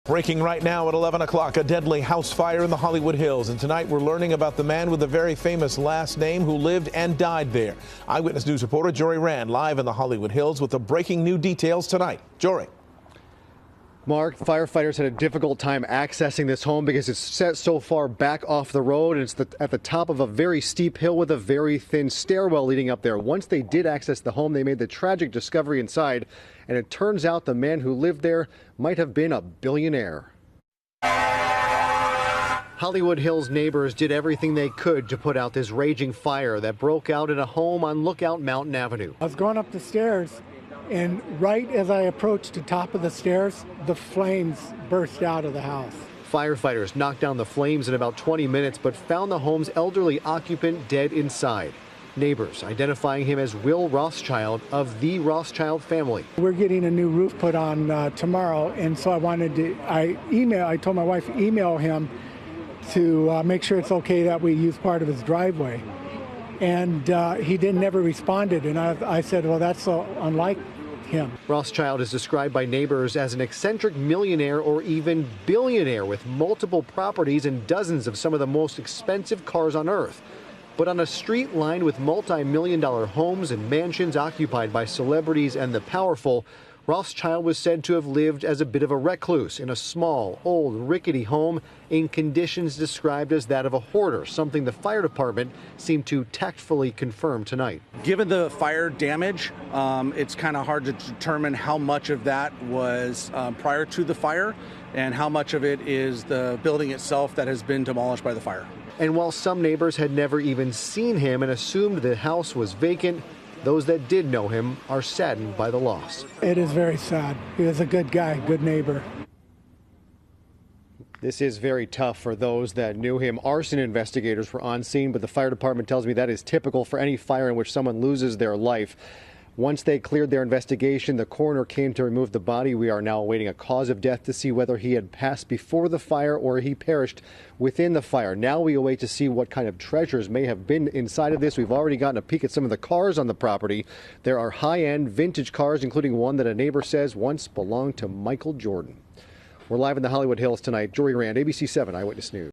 Breaking right now at 11 o'clock, a deadly house fire in the Hollywood Hills. And tonight we're learning about the man with a very famous last name who lived and died there. Eyewitness News reporter Jory Rand live in the Hollywood Hills with the breaking new details tonight. Jory. Mark, firefighters had a difficult time accessing this home because it's set so far back off the road, and it's at the top of a very steep hill with a very thin stairwell leading up there. Once they did access the home, they made the tragic discovery inside, and it turns out the man who lived there might have been a billionaire. Hollywood Hills neighbors did everything they could to put out this raging fire that broke out in a home on Lookout Mountain Avenue. I was going up the stairs, and right as I approached the top of the stairs, the flames burst out of the house. Firefighters knocked down the flames in about 20 minutes, but found the home's elderly occupant dead inside. Neighbors identifying him as Will Rothschild of the Rothschild family. We're getting a new roof put on tomorrow, and so I told my wife to email him to make sure it's okay that we use part of his driveway. And he never responded, and I said, well, that's so unlike him. Rothschild is described by neighbors as an eccentric millionaire or even billionaire with multiple properties and dozens of some of the most expensive cars on earth. But on a street lined with multi-million-dollar homes and mansions occupied by celebrities and the powerful, Rothschild was said to have lived as a bit of a recluse in a small, old, rickety home in conditions described as that of a hoarder, something the fire department seemed to tactfully confirm tonight. Given the fire damage, it's kind of hard to determine how much of that was prior to the fire and how much of it is the building itself that has been demolished by the fire. And while some neighbors had never even seen him and assumed the house was vacant, those that did know him are saddened by the loss. It is very sad. He was a good guy, good neighbor. This is very tough for those that knew him. Arson investigators were on scene, but the fire department tells me that is typical for any fire in which someone loses their life. Once they cleared their investigation, the coroner came to remove the body. We are now awaiting a cause of death to see whether he had passed before the fire or he perished within the fire. Now we await to see what kind of treasures may have been inside of this. We've already gotten a peek at some of the cars on the property. There are high-end vintage cars, including one that a neighbor says once belonged to Michael Jordan. We're live in the Hollywood Hills tonight. Jory Rand, ABC 7 Eyewitness News.